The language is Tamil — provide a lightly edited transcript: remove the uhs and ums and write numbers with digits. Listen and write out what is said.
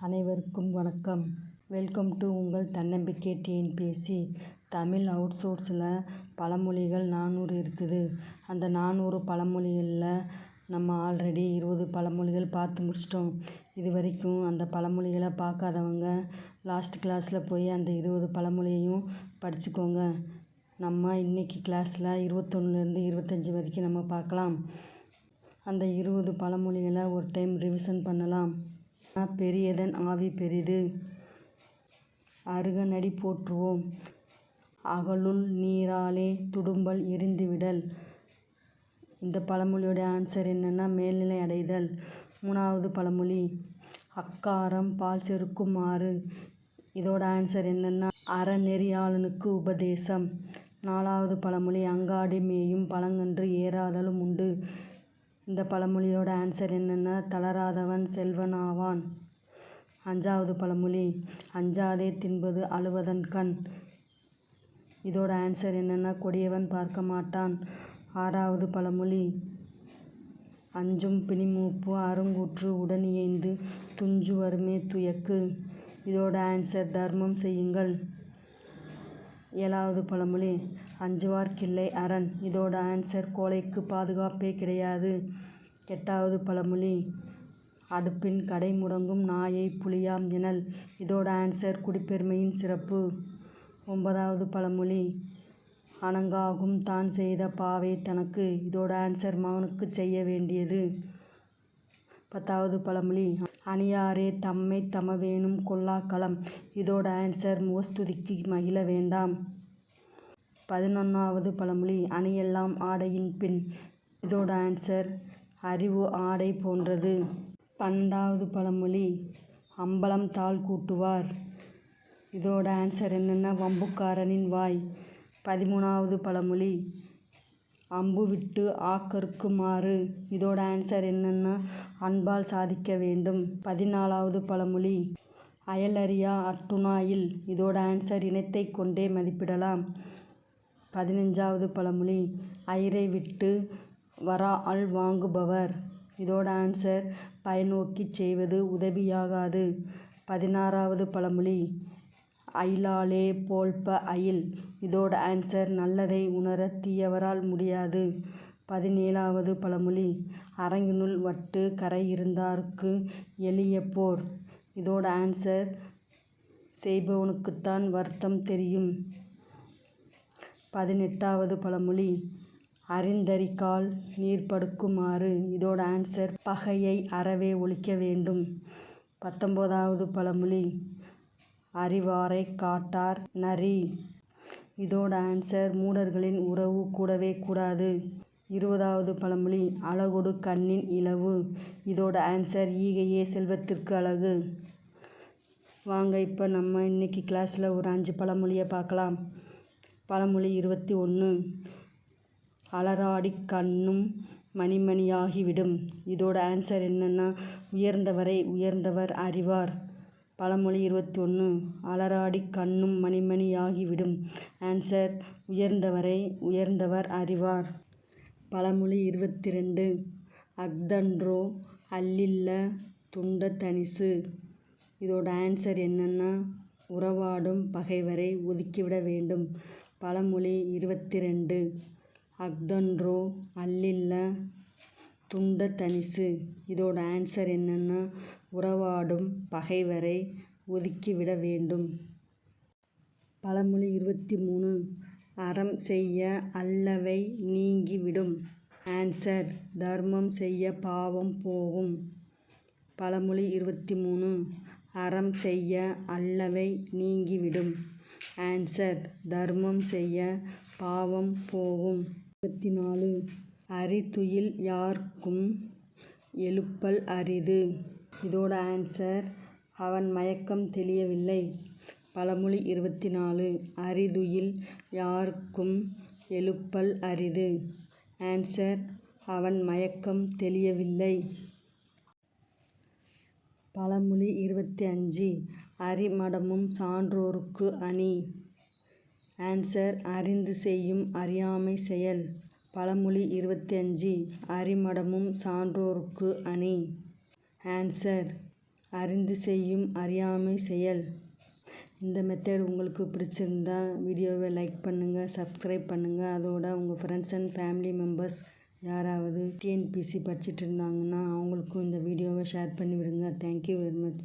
அனைவருக்கும் வணக்கம். வெல்கம் டு உங்கள் தன்னம்பிக்கை டிஎன்பிஎஸ்சி. தமிழ் அவுட்சோர்ஸில் பழமொழிகள் 400 இருக்குது. அந்த 400 பழமொழிகளில் நம்ம ஆல்ரெடி 20 பழமொழிகள் பார்த்து முடிச்சிட்டோம். இது வரைக்கும் அந்த பழமொழிகளை பார்க்காதவங்க லாஸ்ட் கிளாஸில் போய் அந்த 20 பழமொழியையும் படிச்சுக்கோங்க. நம்ம இன்றைக்கி கிளாஸில் 21லேருந்து 25 வரைக்கும் நம்ம பார்க்கலாம். அந்த 20 பழமொழிகளை ஒரு டைம் ரிவிஷன் பண்ணலாம். பெரியதன் ஆவி பெரிது, அருகனடி போற்றுவோம், அகலுள் நீராலே துடும்பல் எரிந்துவிடல். இந்த பழமொழியோட ஆன்சர் என்னென்னா மேல்நிலை அடைதல். 3வது பழமொழி அக்காரம் பால் செறுக்கும் ஆறு. இதோட ஆன்சர் என்னென்னா அறநெறியாளனுக்கு உபதேசம். 4வது பழமொழி அங்காடி மேயும் பழங்கன்று ஏறாதலும் உண்டு. இந்த பழமொழியோட ஆன்சர் என்னென்னா தளராதவன் செல்வன் ஆவான். 5வது பழமொழி அஞ்சாதே தின்பது அழுவதன் கண். இதோட ஆன்சர் என்னென்னா கொடியவன் பார்க்க மாட்டான். 6வது பழமொழி அஞ்சும் பிணிமூப்பு அருங்கூற்று உடனியைந்து துஞ்சு வருமே துயக்கு. இதோட ஆன்சர் தர்மம் செய்யுங்கள். 7வது பழமொழி அஞ்சுவார்க்கில்லை அரண். இதோட ஆன்சர் கோழைக்கு பாதுகாப்பே கிடையாது. 8வது பழமொழி அடுப்பின் கடை முடங்கும் நாயை புலியாம் எனல். இதோட ஆன்சர் குடிப்பெருமையின் சிறப்பு. 9வது பழமொழி அணங்காகும் தான் செய்த பாவை தனக்கு. இதோட ஆன்சர் மகனுக்கு செய்ய வேண்டியது. 10வது பழமொழி அணியாரே தம்மை தமவேனும் கொள்ளாக்களம். இதோட ஆன்சர் முகஸ்துதிக்கு மகிழ வேண்டாம். 11வது பழமொழி அணியெல்லாம் ஆடையின் பின். இதோட ஆன்சர் அறிவு ஆடை போன்றது. 12வது பழமொழி அம்பலம் தாள் கூட்டுவார். இதோட ஆன்சர் என்னென்னா வம்புக்காரனின் வாய். 13வது பழமொழி அம்பு விட்டு ஆக்கறுக்குமாறு. இதோட ஆன்சர் என்னென்னா அன்பால் சாதிக்க வேண்டும். 14வது பழமொழி அயலறியா அட்டுணாயில். இதோட ஆன்சர் இனத்தை கொண்டே மதிப்பிடலாம். 15வது பழமொழி ஐரை விட்டு வரா அள் வாங்குபவர். இதோட ஆன்சர் பயனோக்கி செய்வது உதவியாகாது. 16வது பழமொழி அயிலாலே போல்ப அயில். இதோட ஆன்சர் நல்லதை உணர தீயவரால் முடியாது. 17வது பழமொழி அரங்கினுள் வட்டு கரை இருந்தார்க்கு எளிய போர். இதோட ஆன்சர் செய்பவனுக்குத்தான் வருத்தம் தெரியும். 18வது பழமொழி அறிந்தறிகால் நீர் படுக்குமாறு. இதோட ஆன்சர் பகையை அறவே ஒழிக்க வேண்டும். 19வது பழமொழி அறிவாரை காட்டார் நரி. இதோட ஆன்சர் மூடர்களின் உறவு கூடவே கூடாது. 20வது பழமொழி அழகொடு கண்ணின் இலவு. இதோட ஆன்சர் ஈகையே செல்வத்திற்கு அழகு. வாங்க இப்போ நம்ம இன்னைக்கு கிளாஸில் ஒரு 5 பழமொழியை பார்க்கலாம். பழமொழி 21 அலராடி கண்ணும் மணிமணியாகிவிடும். இதோட ஆன்சர் என்னென்னா உயர்ந்தவரை உயர்ந்தவர் அறிவார். பழமொழி 21 அலராடி கண்ணும் மணிமணியாகிவிடும். ஆன்சர் உயர்ந்தவரை உயர்ந்தவர் அறிவார். பழமொழி 22 அஃதன்றோ அல்லில்ல துண்ட தனிசு. இதோட ஆன்சர் என்னென்னா உறவாடும் பகைவரை ஒதுக்கிவிட வேண்டும். பழமொழி 22 அஃதன்றோ அல்லில்ல துண்ட தனிசு. இதோட ஆன்சர் என்னென்னா உறவாடும் பகைவரை ஒதுக்கிவிட வேண்டும். பழமொழி 23 அறம் செய்ய அல்லவை நீங்கிவிடும். ஆன்சர் தர்மம் செய்ய பாவம் போகும். பழமொழி 23 அறம் செய்ய அல்லவை நீங்கிவிடும். ஆன்சர் தர்மம் செய்ய பாவம் போகும். 24 அறிதுயில் யார்க்கும் எழுப்பல் அரிது. இதோட ஆன்சர் அவன் மயக்கம் தெளியவில்லை. பழமொழி 24 அறிதுயில் யார்க்கும் எழுப்பல் அரிது. ஆன்சர் அவன் மயக்கம் தெளியவில்லை. பழமொழி 25 அறிமடமும் சான்றோர்க்கு அணி. ஆன்சர் அறிந்து செய்யும் அறியாமை செயல். பழமொழி 25 அறிமடமும் சான்றோர்க்கு அணி. ஆன்சர் அறிந்து செய்யும் அறியாமை செயல். இந்த மெத்தட் உங்களுக்கு பிடிச்சிருந்தா வீடியோவை லைக் பண்ணுங்கள், சப்ஸ்கிரைப் பண்ணுங்கள். அதோட உங்கள் ஃப்ரெண்ட்ஸ் அண்ட் ஃபேமிலி மெம்பர்ஸ் யாராவது டிஎன்பிஎஸ்சி படிச்சுட்டு இருந்தாங்கன்னா அவங்களுக்கும் இந்த வீடியோவை ஷேர் பண்ணி விடுங்க. Thank you very much.